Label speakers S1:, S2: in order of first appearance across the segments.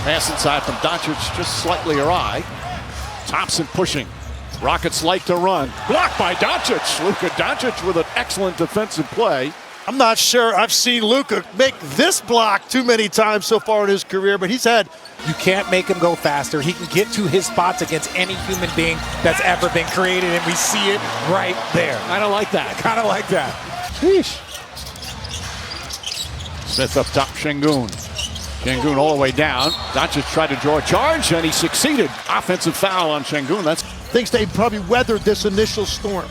S1: Pass inside from Doncic, just slightly awry. Thompson pushing. Rockets like to run. Blocked by Doncic. Luka Doncic with an excellent defensive play.
S2: I'm not sure I've seen Luka make this block too many times so far in his career, but he's had.
S3: You can't make him go faster. He can get to his spots against any human being that's ever been created, and we see it right there.
S1: I don't like that.
S3: Kind of like that.
S1: Sheesh. Smith up top, Şengün. Şengün all the way down. Doncic tried to draw a charge, and he succeeded. Offensive foul on Şengün. That's
S2: Thinks they probably weathered this initial storm.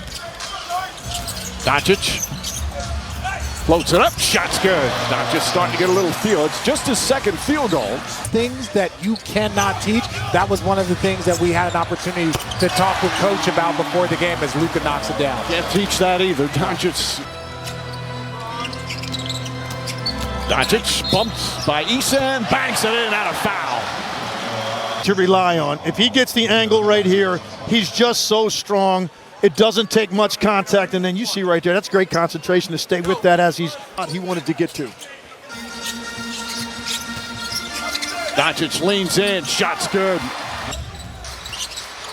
S1: Doncic floats it up. Shot's good. Doncic starting to get a little feel. It's just his second field goal.
S3: Things that you cannot teach. That was one of the things that we had an opportunity to talk with Coach about before the game as Luka knocks it down.
S1: Can't teach that either. Doncic bumped by Issa and banks it in out of foul.
S2: To rely on. If he gets the angle right here, he's just so strong. It doesn't take much contact, and then you see right there, that's great concentration to stay with that as he wanted to get to.
S1: Doncic leans in, shot's good.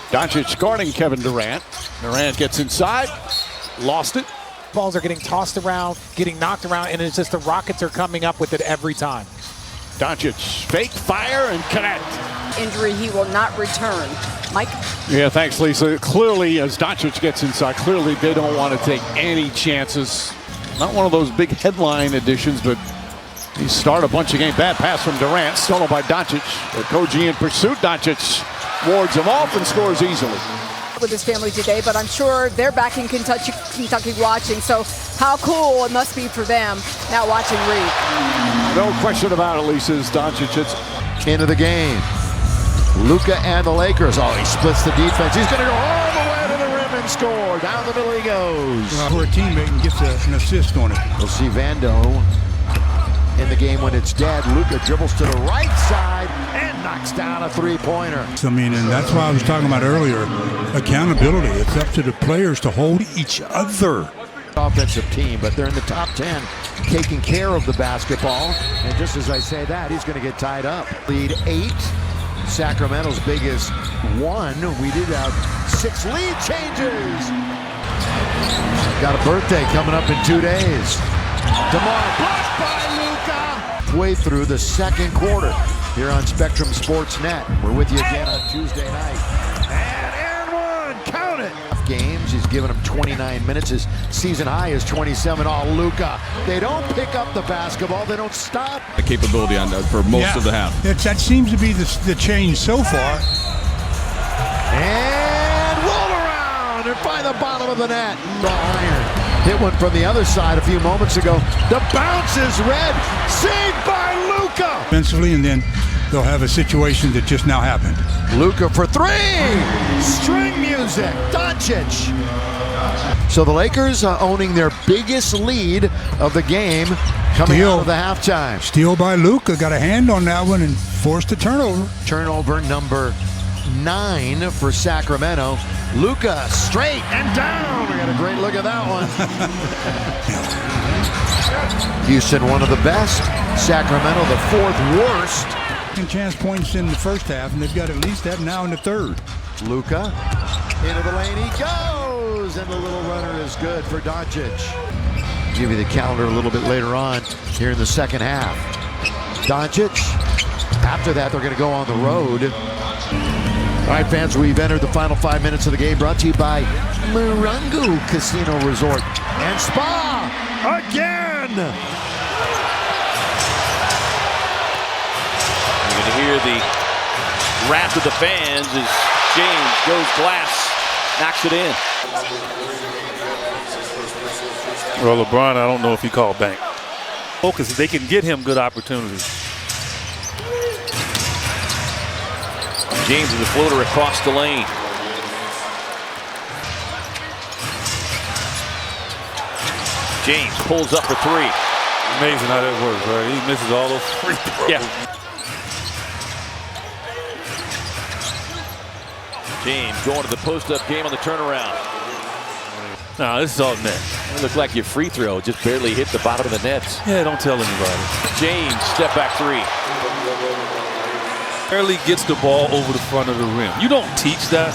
S1: Doncic guarding Kevin Durant. Durant gets inside, lost it.
S3: Balls are getting tossed around, getting knocked around, and it's just the Rockets are coming up with it every time.
S1: Doncic fake fire and connect.
S4: Injury, he will not return. Mike?
S1: Yeah, thanks, Lisa. Clearly, as Doncic gets inside, clearly they don't want to take any chances. Not one of those big headline additions, but he started a bunch of games. Bad pass from Durant, stolen by Doncic. Koji in pursuit. Doncic wards him off and scores easily.
S4: With his family today, but I'm sure they're back in Kentucky watching. So how cool it must be for them now watching Reaves.
S1: No question about it, Lisa, as Doncic hits
S5: into the game. Luka and the Lakers. Oh, he splits the defense. He's going to go all the way to the rim and score. Down the middle he goes.
S6: For a teammate and gets an assist on it.
S5: We'll see Vando in the game when it's dead. Luka dribbles to the right side and knocks down a three-pointer.
S6: I mean, and that's why I was talking about earlier, accountability. It's up to the players to hold each other.
S5: Offensive team, but they're in the top 10, taking care of the basketball. And just as I say that, he's going to get tied up. Lead 8. Sacramento's biggest 1. We did have 6 lead changes. Got a birthday coming up in 2 days. Tomorrow, blocked by Luka. Way through the second quarter here on Spectrum Sports Net. We're with you again on Tuesday night. And one, count it. Games, he's given them 29 minutes. His season high is 27. Oh, Luka. They don't pick up the basketball. They don't stop.
S7: The capability on for most of the half.
S6: That seems to be the change so far.
S5: And roll around and find the bottom of the net. The iron. Hit one from the other side a few moments ago. The bounce is red. Saved by Luka.
S6: Offensively, and then they'll have a situation that just now happened.
S5: Luka for 3. String music. Doncic. So the Lakers owning their biggest lead of the game coming out of the halftime.
S6: Steal by Luka. Got a hand on that one and forced a turnover.
S5: Turnover number 9 for Sacramento. Luka straight and down. We got a great look at that one. Houston, one of the best. Sacramento, the 4th worst.
S6: Chance points in the first half, and they've got at least that now in the third.
S5: Luka into the lane he goes, and the little runner is good for Doncic. Give you the calendar a little bit later on here in the second half. Doncic. After that, they're going to go on the road. All right, fans, we've entered the final 5 minutes of the game, brought to you by Morongo Casino Resort and Spa again.
S8: You're going to hear the wrath of the fans as James goes glass, knocks it in.
S9: Well, LeBron, I don't know if he called bank. Focus, they can get him good opportunities.
S8: James with the floater across the lane. James pulls up for 3.
S9: Amazing how that works, right? He misses all those free throws.
S8: Yeah. James going to the post-up game on the turnaround.
S9: No, this is all net.
S8: It looked like your free throw just barely hit the bottom of the net.
S9: Yeah, don't tell anybody.
S8: James, step back 3.
S9: Barely gets the ball over the front of the rim. You don't teach that,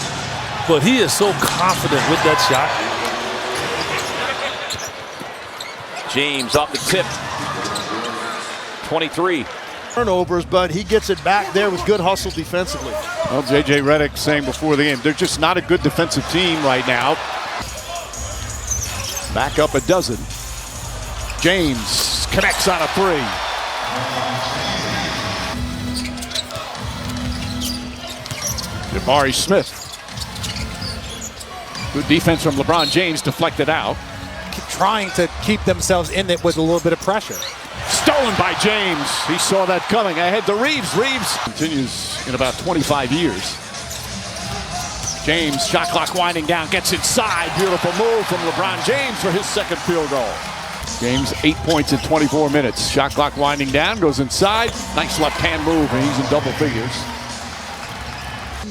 S9: but he is so confident with that shot.
S8: James off the tip. 23.
S2: Turnovers, but he gets it back there with good hustle defensively.
S1: Well, J.J. Redick saying before the game, they're just not a good defensive team right now. Back up a dozen. James connects on a three. Jabari Smith. Good defense from LeBron James, deflected out.
S3: Trying to keep themselves in it with a little bit of pressure.
S1: Stolen by James. He saw that coming. Ahead to Reaves. Reaves continues in about 25 years. James, shot clock winding down, gets inside. Beautiful move from LeBron James for his second field goal. James 8 points in 24 minutes. Shot clock winding down, goes inside. Nice left hand move, and he's in double figures.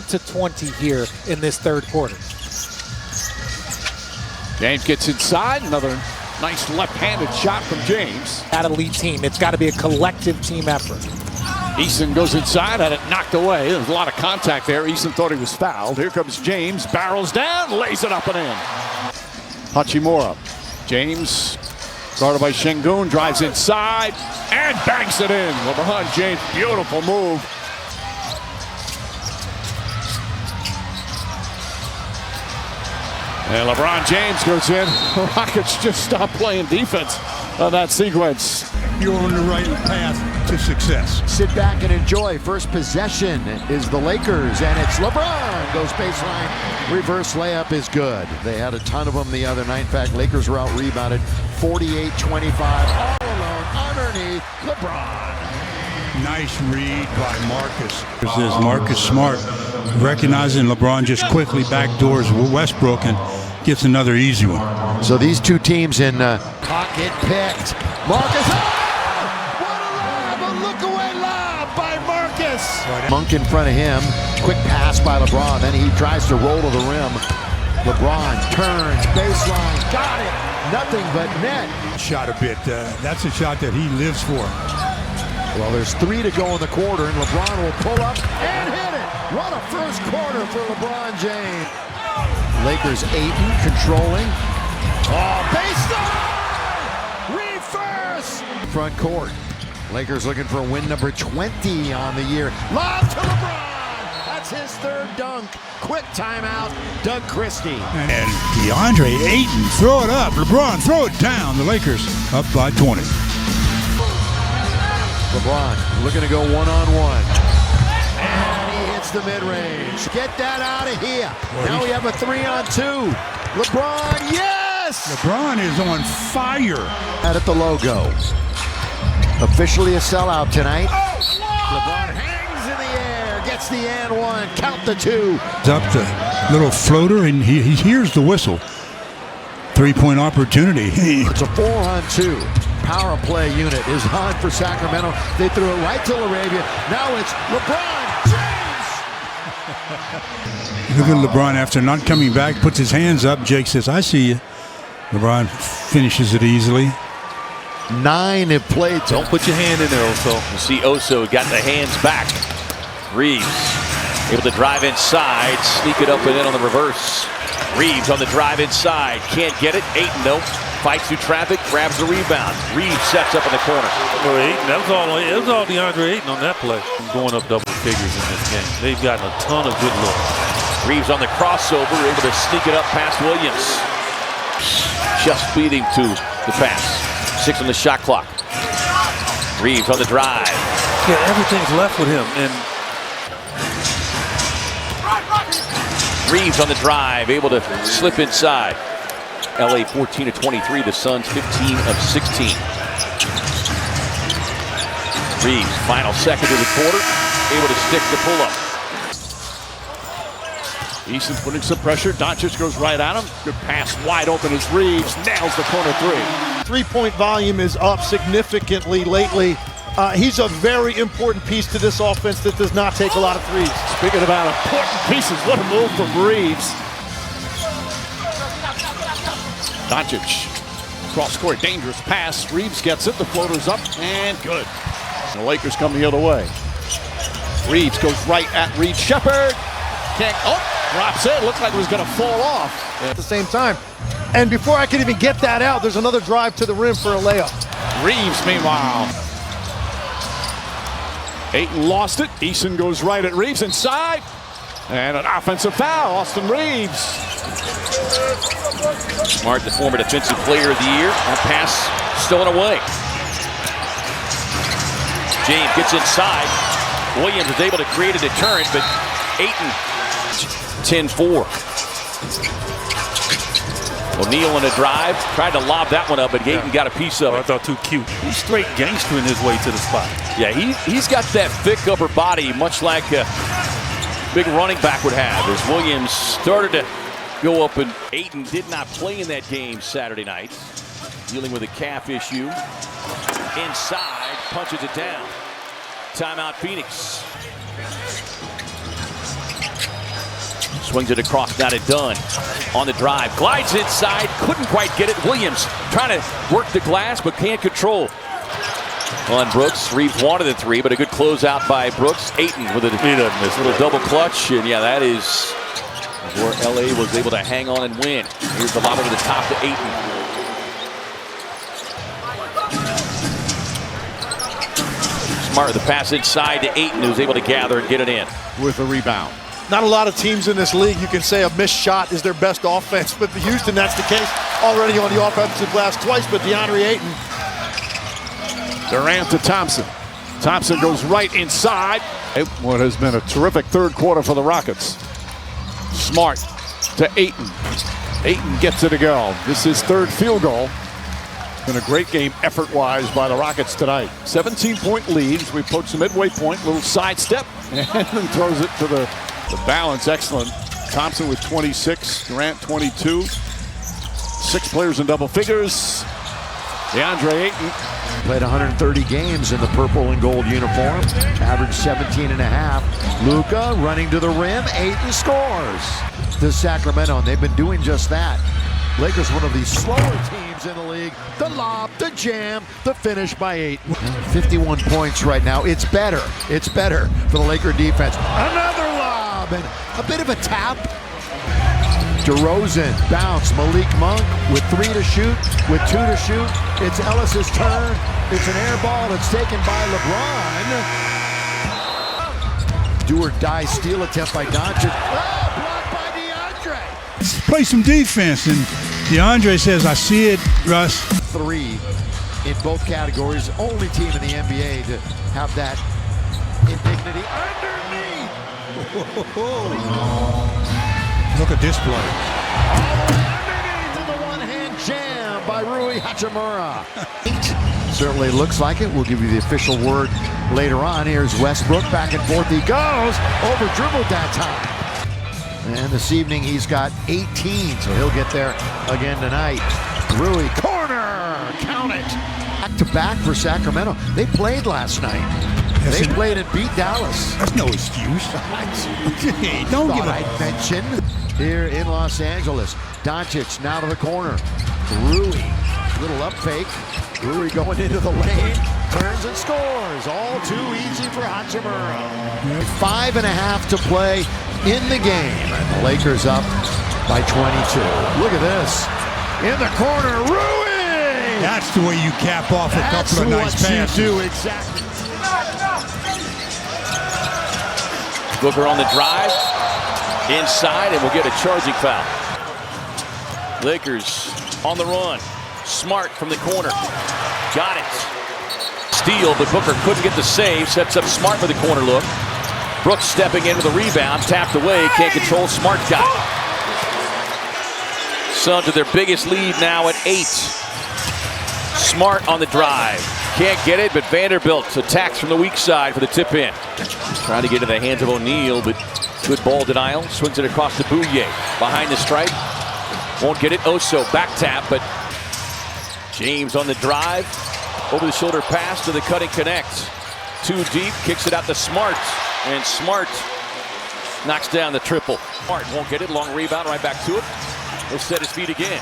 S3: To 20 here in this third quarter.
S1: James gets inside. Another nice left-handed shot from James.
S3: That elite team, it's got to be a collective team effort.
S1: Eason goes inside, had it knocked away. There's a lot of contact there. Eason thought he was fouled. Here comes James, barrels down, lays it up and in. Hachimura. James, guarded by Şengün, drives inside and banks it in. LeBron James, beautiful move. And LeBron James goes in. The Rockets just stopped playing defense on that sequence.
S6: You're on the right path to success.
S5: Sit back and enjoy. First possession is the Lakers, and it's LeBron. Goes baseline. Reverse layup is good. They had a ton of them the other night. In fact, Lakers were out-rebounded 48-25. All alone underneath LeBron.
S6: Nice read by Marcus. There's Marcus Smart recognizing LeBron just quickly backdoors Westbrook and gets another easy one.
S5: So these two teams in pocket picked. Marcus, what a lob! A look-away lob by Marcus. Monk in front of him. Quick pass by LeBron. Then he tries to roll to the rim. LeBron turns, baseline, got it. Nothing but net.
S6: Shot a bit. That's a shot that he lives for.
S5: Well, there's 3 to go in the quarter, and LeBron will pull up and hit it. What a first quarter for LeBron James. Lakers Ayton controlling. Oh, baseline! Reverse! Front court. Lakers looking for win number 20 on the year. Lob to LeBron! That's his third dunk. Quick timeout, Doug Christie.
S6: And DeAndre Ayton, throw it up. LeBron, throw it down. The Lakers up by 20.
S5: LeBron looking to go one-on-one. And he hits the mid-range. Get that out of here. Now we have a 3-on-2. LeBron, yes!
S6: LeBron is on fire.
S5: Out at the logo. Officially a sellout tonight. LeBron hangs in the air, gets the and one, count the 2.
S6: Up the little floater, and he hears the whistle. 3-point opportunity.
S5: It's a 4-on-2. Power play unit is on for Sacramento. They threw it right to LaRavia. Now it's LeBron James.
S6: Look at LeBron after not coming back, puts his hands up. Jake says, I see you. LeBron finishes it easily.
S5: 9 have played.
S9: Don't put your hand in there, Oso.
S8: You see Oso got the hands back. Reaves able to drive inside, sneak it up and in on the reverse. Reaves on the drive inside, can't get it. Ayton though, fights through traffic, grabs the rebound. Reaves sets up in the corner.
S9: Ayton, that was all DeAndre Ayton on that play. Going up double figures in this game. They've gotten a ton of good looks.
S8: Reaves on the crossover, able to sneak it up past Williams. Just beating to the pass. 6 on the shot clock. Reaves on the drive.
S9: Yeah, everything's left with him. And
S8: Reaves on the drive, able to slip inside. LA 14 of 23, the Suns 15 of 16. Reaves, final second of the quarter, able to stick the pull-up.
S1: Eason putting some pressure. Doncic goes right at him. Good pass wide open as Reaves nails the corner 3.
S2: 3-point volume is up significantly lately. He's a very important piece to this offense that does not take a lot of threes.
S1: Speaking about important pieces, what a move from Reaves. Doncic, cross court, dangerous pass. Reaves gets it, the floater's up, and good. The Lakers come the other way. Reaves goes right at Reed Shepherd. Can't, drops it. Looks like it was going to fall off.
S2: At the same time. And before I can even get that out, there's another drive to the rim for a layup.
S1: Reaves, meanwhile. Ayton lost it. Eason goes right at Reaves inside. And an offensive foul. Austin Reaves.
S8: Smart, the former defensive player of the year. That pass stolen away. James gets inside. Williams is able to create a deterrent, but Ayton 10-4. O'Neal on a drive, tried to lob that one up, but Ayton got a piece of it.
S9: I thought too cute. He's straight gangstering his way to the spot.
S8: Yeah, he's got that thick upper body, much like a big running back would have. As Williams started to go up, and Ayton did not play in that game Saturday night, dealing with a calf issue. Inside, punches it down. Timeout, Phoenix. Swings it across, got it done. On the drive, glides inside, couldn't quite get it. Williams trying to work the glass, but can't control. On Brooks, Reaves wanted the three, but a good closeout by Brooks. Ayton with a little double clutch, and yeah, that is where LA was able to hang on and win. Here's the lob over the top to Ayton. Smart with the pass inside to Ayton, who's able to gather and get it in.
S1: With a rebound.
S2: Not a lot of teams in this league you can say a missed shot is their best offense, but for Houston that's the case. Already on the offensive glass twice, but DeAndre Ayton.
S1: Durant to Thompson. Thompson goes right inside. What has been a terrific third quarter for the Rockets. Smart to Ayton. Ayton gets it to go. This is third field goal. Been a great game effort-wise by the Rockets tonight. 17-point lead as we approach the midway point. Little sidestep and then throws it to the balance. Excellent. Thompson with 26, Durant 22. 6 players in double figures. DeAndre Ayton.
S5: Played 130 games in the purple and gold uniform. Averaged 17.5. Luka running to the rim. Ayton scores. To Sacramento, and they've been doing just that. Lakers, one of the slower teams in the league. The lob, the jam, the finish by Ayton. 51 points right now. It's better. It's better for the Laker defense. Another lob and a bit of a tap. DeRozan, bounce. Malik Monk with 3 to shoot, with 2 to shoot. It's Ellis's turn. It's an air ball that's taken by LeBron. Do or die steal attempt by Doncic. Oh, blocked by DeAndre.
S6: Play some defense, and DeAndre says, I see it, Russ.
S5: 3 in both categories. Only team in the NBA to have that indignity underneath.
S6: Look at this play.
S5: Underneath to the one-hand jam by Rui Hachimura. Certainly looks like it. We'll give you the official word later on. Here's Westbrook, back and forth he goes. Over dribbled that time. And this evening he's got 18, so he'll get there again tonight. Rui, corner, count it. Back to back for Sacramento. They played last night. They played and beat Dallas.
S6: That's no excuse. Don't give
S5: I'd mention here in Los Angeles. Doncic now to the corner. Rui, little up fake. Rui going into the lane, turns and scores. All too easy for Hachimura. 5.5 to play in the game. And the Lakers up by 22. Look at this. In the corner, Rui!
S6: That's the way you cap off a couple of nice passes.
S5: That's what you do, exactly.
S8: Booker on the drive, inside, and we'll get a charging foul. Lakers on the run. Smart from the corner. Got it. Steal, but Booker couldn't get the save. Sets up Smart for the corner look. Brooks stepping into the rebound, tapped away, can't control. Smart got it. Suns to their biggest lead now at 8. Smart on the drive. Can't get it, but Vanderbilt attacks from the weak side for the tip in. Trying to get into the hands of O'Neal, but good ball denial. Swings it across to Bouye. Behind the stripe. Won't get it. Oso back tap, but James on the drive. Over the shoulder pass to the cutting Knecht. Too deep, kicks it out to Smart. And Smart knocks down the triple. Smart won't get it. Long rebound, right back to it. He'll set his feet again.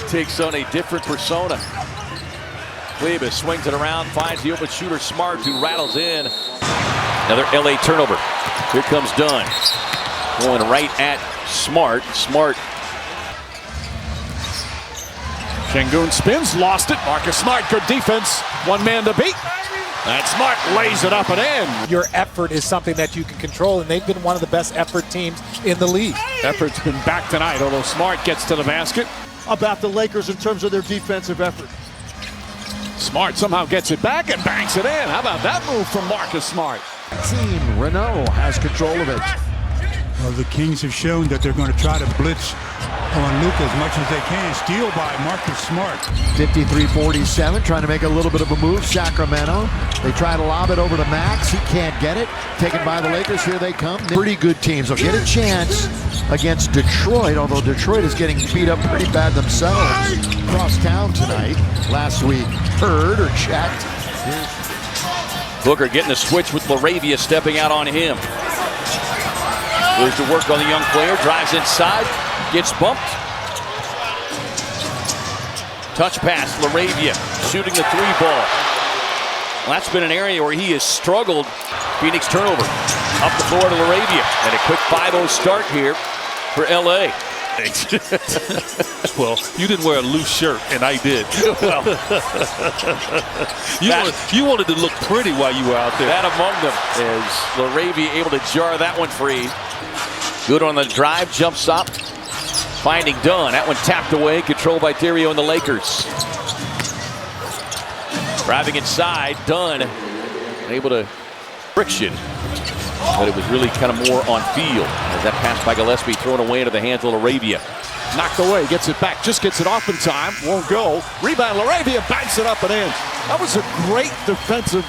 S8: Takes on a different persona. Kleber swings it around, finds the open shooter Smart, who rattles in. Another LA turnover. Here comes Dunn. Going right at Smart. Smart.
S1: Şengün spins, lost it. Marcus Smart, good defense. One man to beat. And Smart lays it up and in.
S3: Your effort is something that you can control, and they've been one of the best effort teams in the league.
S1: Effort's been back tonight, although Smart gets to the basket.
S2: About the Lakers in terms of their defensive effort.
S1: Smart somehow gets it back and banks it in. How about that move from Marcus Smart?
S5: Team Renault has control of it.
S6: Well, the Kings have shown that they're going to try to blitz on Luka as much as they can. Steal by Marcus Smart.
S5: 53-47, trying to make a little bit of a move. Sacramento. They try to lob it over to Max. He can't get it. Taken by the Lakers. Here they come. Pretty good teams. They'll get a chance against Detroit, although Detroit is getting beat up pretty bad themselves. Across town tonight. Last week, heard or checked.
S8: Booker getting the switch with LaRavia stepping out on him. Goes to work on the young player, drives inside, gets bumped. Touch pass, LaRavia shooting the three ball. Well, that's been an area where he has struggled. Phoenix turnover. Up the floor to LaRavia. And a quick 5-0 start here for LA.
S9: Well, you didn't wear a loose shirt, and I did.
S8: Well,
S9: you wanted to look pretty while you were out there.
S8: that among them is LaRavia able to jar that one free. Good on the drive, jump stop. Finding Dunn. That one tapped away, controlled by Thiero and the Lakers. Driving inside, Dunn able to friction. But it was really kind of more on field as that pass by Gillespie thrown away into the hands of LaRavia.
S1: Knocked away, gets it back, just gets it off in time, won't go. Rebound, LaRavia banks it up and in. That was a great defensive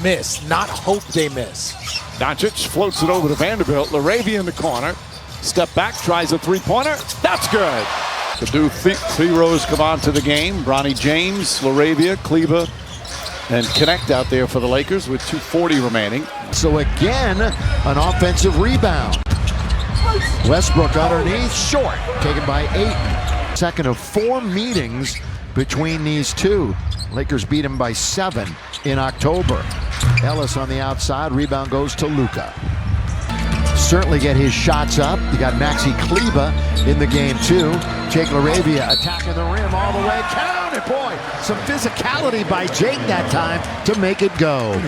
S3: Miss, not hope they miss.
S1: Doncic floats it over to Vanderbilt. LaRavia in the corner. Step back, tries a three-pointer. That's good. Adou Thiero come on to the game. Bronny James, LaRavia, Kleber, and Knecht out there for the Lakers with 2:40 remaining.
S5: So again, an offensive rebound. Westbrook underneath, short, taken by Ayton. Second of 4 meetings between these two. Lakers beat him by 7 in October. Ellis on the outside, rebound goes to Luka. Certainly get his shots up. You got Maxi Kleber in the game too. Jake LaRavia attacking the rim all the way. Count it, boy. Some physicality by Jake that time to make it go.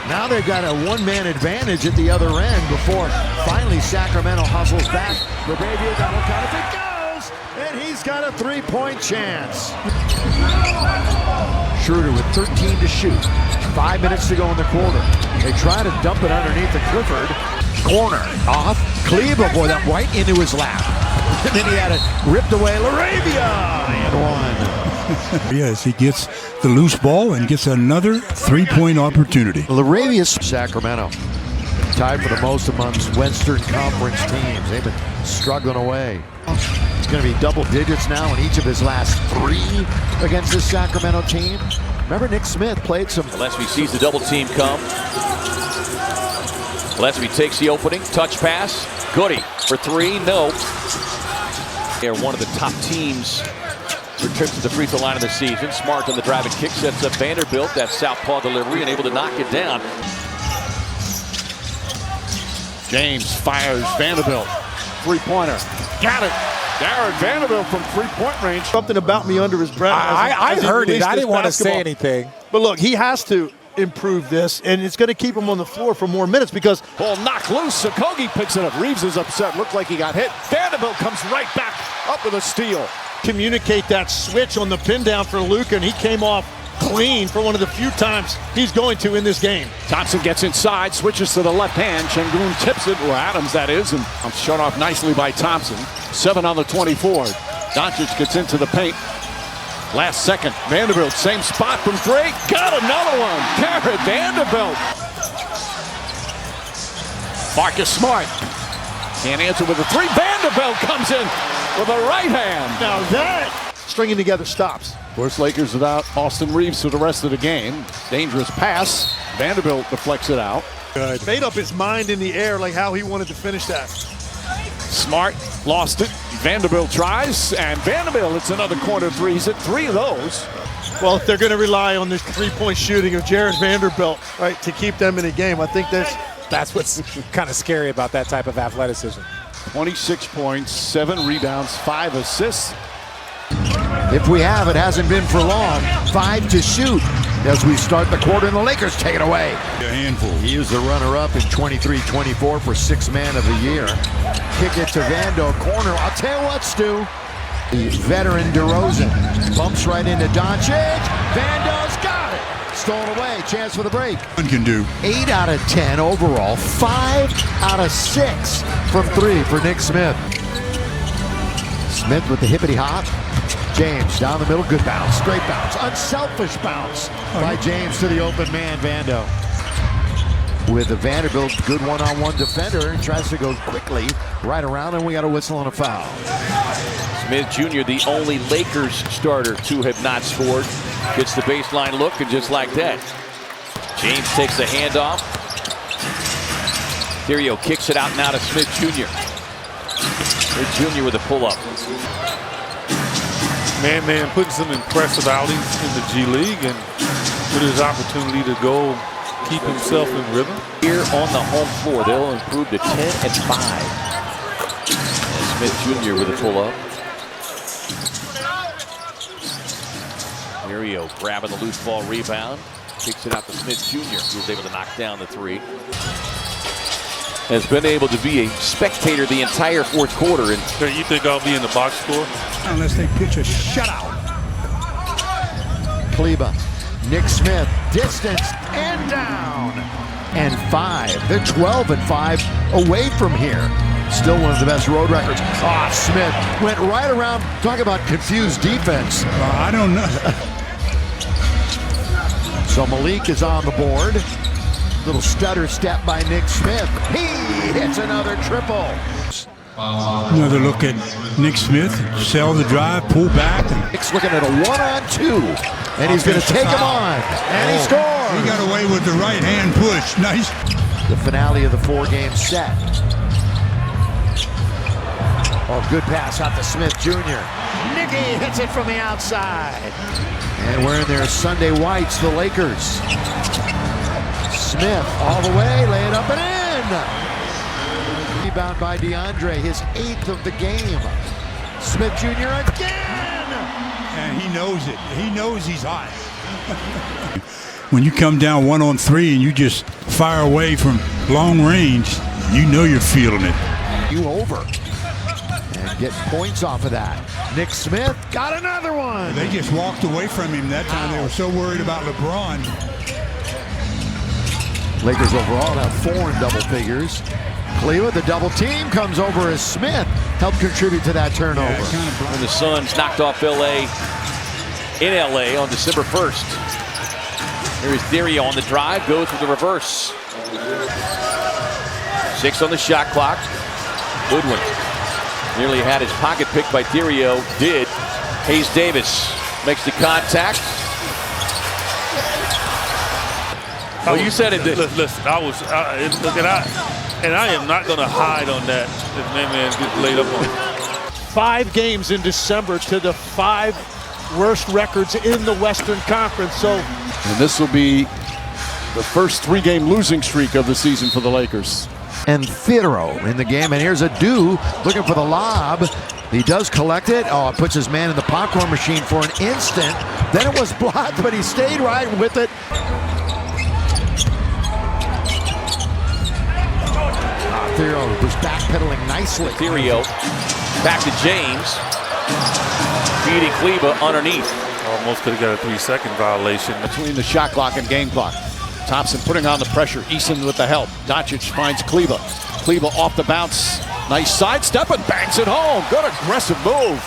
S5: Now they've got a one-man advantage at the other end before finally Sacramento hustles back. LaRavia double count if it goes, and he's got a 3-point chance. Schroeder with 13 to shoot. 5 minutes to go in the quarter. They try to dump it underneath the Clifford. Corner off. Kleber, boy, that right into his lap. And then he had it ripped away. LaRavia and one.
S6: Yes, he gets the loose ball and gets another 3-point opportunity.
S5: LaRavia's Sacramento tied for the most amongst Western Conference teams. They've been struggling away. It's going to be double digits now in each of his last 3 against this Sacramento team. Remember, Nick Smith played some.
S8: Gillespie sees the double team come. Gillespie takes the opening, touch pass. Goody for 3, no. They're one of the top teams for trips to the free throw line of the season. Smart on the drive and kick sets up Vanderbilt. That southpaw delivery and able to knock it down.
S1: James fires Vanderbilt. Three-pointer. Got it. Darren Vanderbilt from three-point range.
S2: Something about me under his breath.
S3: I heard it. I didn't want to say anything.
S2: But look, he has to improve this, and it's going to keep him on the floor for more minutes because
S1: ball knocked loose. Sakogi picks it up. Reaves is upset. Looked like he got hit. Vanderbilt comes right back up with a steal.
S2: Communicate that switch on the pin down for Luka, and he came off clean for one of the few times he's going to in this game.
S1: Thompson gets inside, switches to the left hand. Şengün tips it, or Adams that is, and shut off nicely by Thompson. 7 on the 24. Doncic gets into the paint. Last second, Vanderbilt, same spot from 3. Got another one. Garrett Vanderbilt. Marcus Smart can't answer with a 3. Vanderbilt comes in with a right hand.
S2: Now that stringing together stops.
S1: Of course, Lakers without Austin Reaves for the rest of the game. Dangerous pass. Vanderbilt deflects it out.
S2: Good. Made up his mind in the air like how he wanted to finish that.
S1: Smart lost it. Vanderbilt tries, and Vanderbilt, it's another corner 3. He's hit 3 of those.
S2: Well, if they're going to rely on this three-point shooting of Jared Vanderbilt, right, to keep them in a game, I think
S3: that's what's kind of scary about that type of athleticism.
S1: 26 points, 7 rebounds, 5 assists.
S5: If we have, it hasn't been for long. 5 to shoot as we start the quarter, and the Lakers take it away.
S6: A handful.
S5: He is the runner-up in 23-24 for 6th Man of the Year. Kick it to Vando, corner. I'll tell you what, Stu. The veteran DeRozan bumps right into Doncic. Vando's got it. Stolen away. Chance for the break.
S6: One can do.
S5: 8 out of 10 overall. 5 out of 6 from 3 for Nick Smith. Smith with the hippity hop. James down the middle. Good bounce. Great bounce. Unselfish bounce by James to the open man, Vando. With the Vanderbilt good one-on-one defender, and tries to go quickly right around, and we got a whistle and a foul.
S8: Smith Jr., the only Lakers starter to have not scored. Gets the baseline look, and just like that, James takes the handoff. Thiero kicks it out now to Smith Jr. Smith Jr. with a pull-up.
S9: Man, putting some impressive outings in the G League, and with his opportunity to go keep himself in rhythm.
S8: Here on the home floor, they'll improve to 10 and 5. And Smith Jr. with a pull-up. Thiero grabbing the loose ball rebound. Kicks it out to Smith Jr., who was able to knock down the 3. Has been able to be a spectator the entire 4th quarter. And
S9: you think I'll be in the box score?
S6: Unless they pitch a shutout.
S5: Kleber, Nick Smith, distance and down. And 5. They're 12 and 5 away from here. Still one of the best road records. Smith went right around. Talk about confused defense.
S6: I don't know.
S5: So Malik is on the board. Little stutter step by Nick Smith. He hits another triple.
S6: Another look at Nick Smith. Sell the drive, pull back.
S5: Nick's looking at a 1-on-2. And he's going to take him on. And he scores.
S6: He got away with the right hand push. Nice.
S5: The finale of the 4-game set. Good pass out to Smith Jr. Nicky hits it from the outside. And wearing their Sunday whites, the Lakers. Smith all the way, lay it up and in. Rebound by DeAndre, his 8th of the game. Smith Jr. again.
S6: And he knows it. He knows he's hot. When you come down 1-on-3 and you just fire away from long range, you know you're feeling it.
S5: You over. And get points off of that. Nick Smith got another one.
S6: They just walked away from him that time. They were so worried about LeBron.
S5: Lakers overall have 4 in double figures. Kleber, the double team, comes over as Smith helped contribute to that turnover.
S6: Yeah,
S8: when the Suns knocked off LA in LA on December 1st. Here's Thiero on the drive, goes with the reverse. 6 on the shot clock. Goodwin nearly had his pocket picked by Thiero. Did. Hayes Davis makes the contact. Oh, you said it.
S9: Listen, I am not going to hide on that. This man gets laid up on it.
S2: 5 games in December to the 5 worst records in the Western Conference. So,
S1: and this will be the first 3-game losing streak of the season for the Lakers.
S5: And Thiero in the game, and here's Adou looking for the lob. He does collect it. It puts his man in the popcorn machine for an instant. Then it was blocked, but he stayed right with it. Thiero was backpedaling nicely.
S8: Thiero back to James. Feeding Kleber underneath.
S9: Almost could have got a 3-second violation.
S1: Between the shot clock and game clock. Thompson putting on the pressure. Eason with the help. Doncic finds Kleber. Kleber off the bounce. Nice sidestep and bangs it home. Good aggressive move.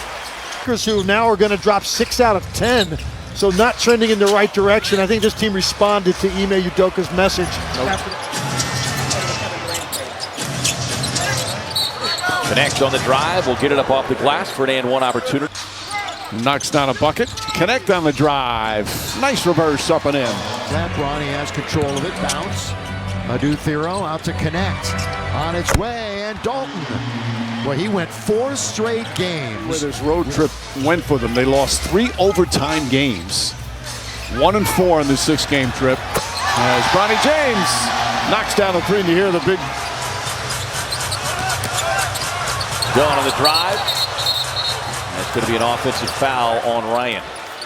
S2: Lakers who now are going to drop 6 out of 10. So not trending in the right direction. I think this team responded to Ime Udoka's message.
S8: Knecht on the drive. Will get it up off the glass for an and-one opportunity.
S1: Knocks down a bucket. Knecht on the drive. Nice reverse up and in.
S5: Bronny has control of it. Bounce. Adou Thiero out to Knecht. On its way, and Dalton. Well, he went 4 straight games.
S1: Where this road trip went for them. They lost 3 overtime games. 1-4 in this 6-game trip. As Bronny James knocks down the 3, and you hear the big.
S8: Going on the drive. That's going to be an offensive foul on Ryan.